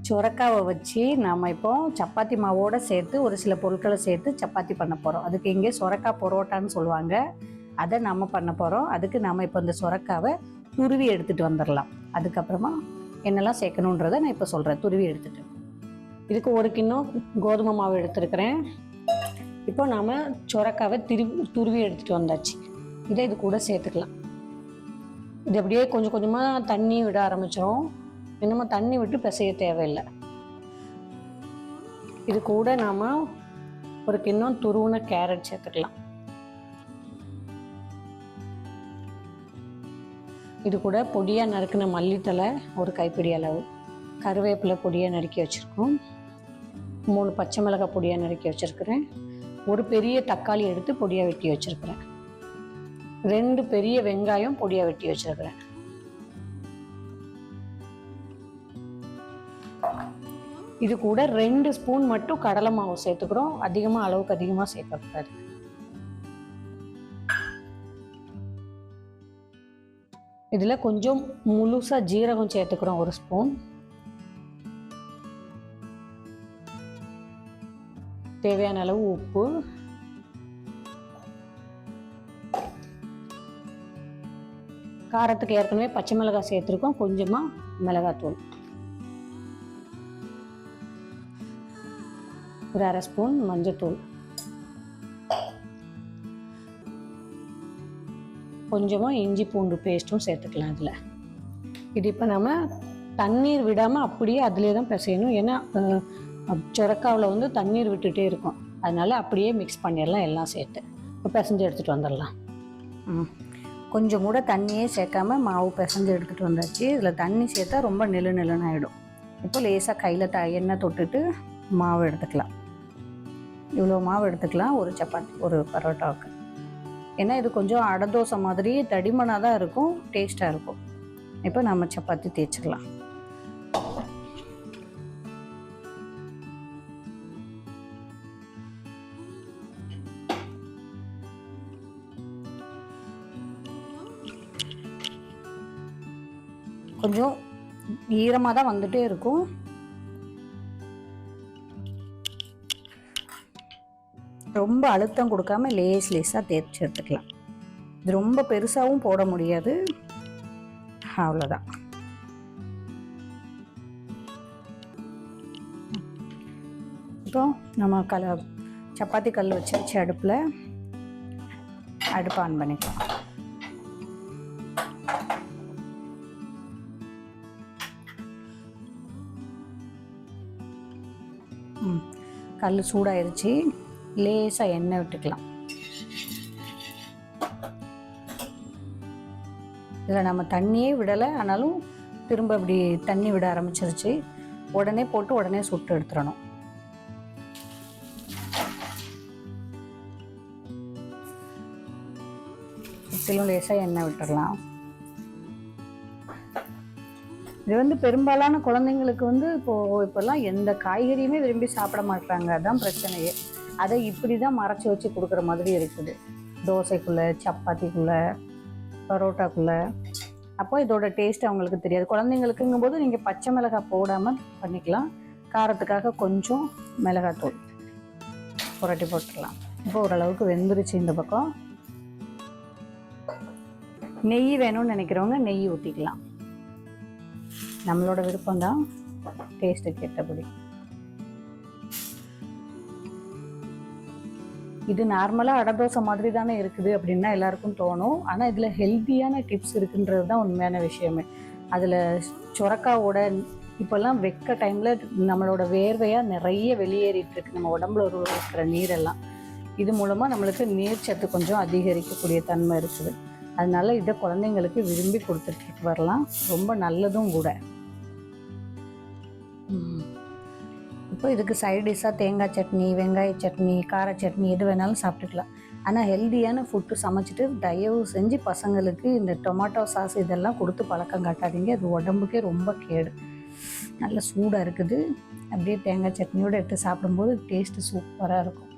சுரக்காவை வச்சு நாம் இப்போ சப்பாத்தி மாவோடு சேர்த்து ஒரு சில பொருட்களை சேர்த்து சப்பாத்தி பண்ண போகிறோம். அதுக்கு இங்கே சுரக்காய் பரோட்டான்னு சொல்லுவாங்க. அதை நம்ம பண்ண போகிறோம். அதுக்கு நாம் இப்போ இந்த சுரக்காவை துருவி எடுத்துகிட்டு வந்துடலாம். அதுக்கப்புறமா என்னெல்லாம் சேர்க்கணுன்றதை நான் இப்போ சொல்கிறேன். துருவி எடுத்துகிட்டு இதுக்கு 1 கிண்ணம் கோதுமை மாவு எடுத்துருக்கிறேன். இப்போ நாம் சுரக்காவை துருவி எடுத்துகிட்டு வந்தாச்சு. இதை இது கூட சேர்த்துக்கலாம். இது அப்படியே கொஞ்சம் கொஞ்சமாக தண்ணி விட ஆரம்பிச்சிடும். இன்னும் தண்ணி விட்டு பிசைய தேவையில்லை. இது கூட நாம் 1 கிண்ணம் துருவின கேரட் சேர்த்துக்கலாம். இது கூட பொடியாக நறுக்கின மல்லித்தலை 1 கைப்பிடி அளவு, கருவேப்பிலை பொடியாக நறுக்கி வச்சுருக்கோம், 3 பச்சை மிளகாய் பொடியாக நறுக்கி வச்சுருக்கிறேன், 1 பெரிய தக்காளி எடுத்து பொடியாக வெட்டி வச்சுருக்கிறேன், 2 பெரிய வெங்காயம் பொடியாக வெட்டி வச்சுருக்கிறேன். இது கூட 2 ஸ்பூன் மட்டும் கடலை மாவு சேர்த்துக்கிறோம். அளவுக்கு அதிகமாக சேர்க்கக்கூடாது. இதில் கொஞ்சம் முழுசாக ஜீரகம் சேர்த்துக்கிறோம் 1 ஸ்பூன். தேவையான அளவு உப்பு, காரத்துக்கு ஏற்கனவே பச்சை மிளகாய் சேர்த்துருக்கோம், கொஞ்சமாக மிளகாத்தூள், 1/2 ஸ்பூன் மஞ்சத்தூள், கொஞ்சமாக இஞ்சி பூண்டு பேஸ்ட்டும் சேர்த்துக்கலாம் இதில். இது இப்போ நம்ம தண்ணீர் விடாமல் அப்படியே அதிலே தான் பிசையணும். ஏன்னா சுரக்காவில் வந்து தண்ணீர் விட்டுகிட்டே இருக்கும். அதனால் அப்படியே மிக்ஸ் பண்ணிடலாம் எல்லாம் சேர்த்து. இப்போ பிசைஞ்சு எடுத்துகிட்டு வந்துடலாம். கொஞ்சம் கூட தண்ணியே சேர்க்காம மாவு பிசைஞ்சு எடுத்துகிட்டு வந்தாச்சு. இதில் தண்ணி சேர்த்தா ரொம்ப நெல்லுன்னு ஆகிடும். இப்போ லேசாக கையில் எண்ணெய் தொட்டுட்டு மாவு எடுத்துக்கலாம். இவ்வளோ மாவு எடுத்துக்கலாம் ஒரு பரோட்டாவுக்கு. ஏன்னா இது கொஞ்சம் அடை தோசை மாதிரி தடிமனாக தான் இருக்கும், டேஸ்ட்டாக இருக்கும். இப்போ நம்ம சப்பாத்தி தேய்ச்சிக்கலாம். கொஞ்சம் ஈரமாக தான் வந்துட்டே இருக்கும். ரொம்ப அழுத்தம் கொடுக்காம லேஸாக தேய்ச்சி எடுத்துக்கலாம். இது ரொம்ப பெருசாகவும் போட முடியாது. அவ்வளோதான். இப்போ நம்ம சப்பாத்தி கல் வச்சு அடுப்பு ஆன் பண்ணிக்கலாம். கல் சூடாயிருச்சு. லேசாக எண்ணெய் விட்டுக்கலாம். இதில் நம்ம தண்ணியே விடலை, ஆனாலும் திரும்ப அப்படி தண்ணி விட ஆரம்பிச்சிருச்சு. உடனே போட்டு உடனே சுட்டு எடுத்துடணும். இதிலும் லேசாக எண்ணெய் விட்டுடலாம். இது வந்து பெரும்பாலான குழந்தைங்களுக்கு வந்து இப்போல்லாம் எந்த காய்கறியுமே விரும்பி சாப்பிட மாட்டாங்க. அதுதான் பிரச்சனையே. அதை இப்படி தான் மறைச்சி வச்சு கொடுக்குற மாதிரி இருக்குது. தோசைக்குள்ளே, சப்பாத்திக்குள்ளே, பரோட்டாக்குள்ளே. அப்போ இதோட டேஸ்ட் அவங்களுக்கு தெரியாது. குழந்தைங்களுக்குங்கும் போது நீங்கள் பச்சை மிளகாய் போடாமல் பண்ணிக்கலாம். காரத்துக்காக கொஞ்சம் மிளகாத்தூள் புரட்டி போட்டுடலாம். இப்போ ஓரளவுக்கு வெந்துருச்சு. இந்த பக்கம் நெய் வேணும்னு நினைக்கிறவங்க நெய் ஊற்றிக்கலாம். நம்மளோட விருப்பம்தான், டேஸ்ட்டுக்கு ஏற்றபடி. இது நார்மலாக அடை தோசை மாதிரி தானே இருக்குது அப்படின்னா எல்லாருக்கும் தோணும். ஆனால் இதில் ஹெல்த்தியான டிப்ஸ் இருக்குன்றது தான் உண்மையான விஷயமே. அதில் சுரக்காவோட இப்போல்லாம் வெக்க டைமில் நம்மளோட வேர்வையாக நிறைய வெளியேறிட்டு இருக்கு நம்ம உடம்புல இருக்கிற நீரெல்லாம். இது மூலமாக நம்மளுக்கு நீர் சத்து கொஞ்சம் அதிகரிக்கக்கூடிய தன்மை இருக்குது. அதனால இதை குழந்தைங்களுக்கு விரும்பி கொடுத்துட்டு வரலாம். ரொம்ப நல்லதும் கூட. இப்போ இதுக்கு சைட் டிஷ்ஷாக தேங்காய் சட்னி, வெங்காய சட்னி, கார சட்னி எது வேணாலும் சாப்பிட்டுக்கலாம். ஆனால் ஹெல்த்தியான ஃபுட்டு சமைச்சிட்டு தயவு செஞ்சு பசங்களுக்கு இந்த டொமாட்டோ சாஸ் இதெல்லாம் கொடுத்து பழக்கம் காட்டாதீங்க. அது உடம்புக்கே ரொம்ப கேடு. நல்ல சூடாக இருக்குது. அப்படியே தேங்காய் சட்னியோடு எடுத்து சாப்பிடும்போது டேஸ்ட்டு சூப்பராக இருக்கும்.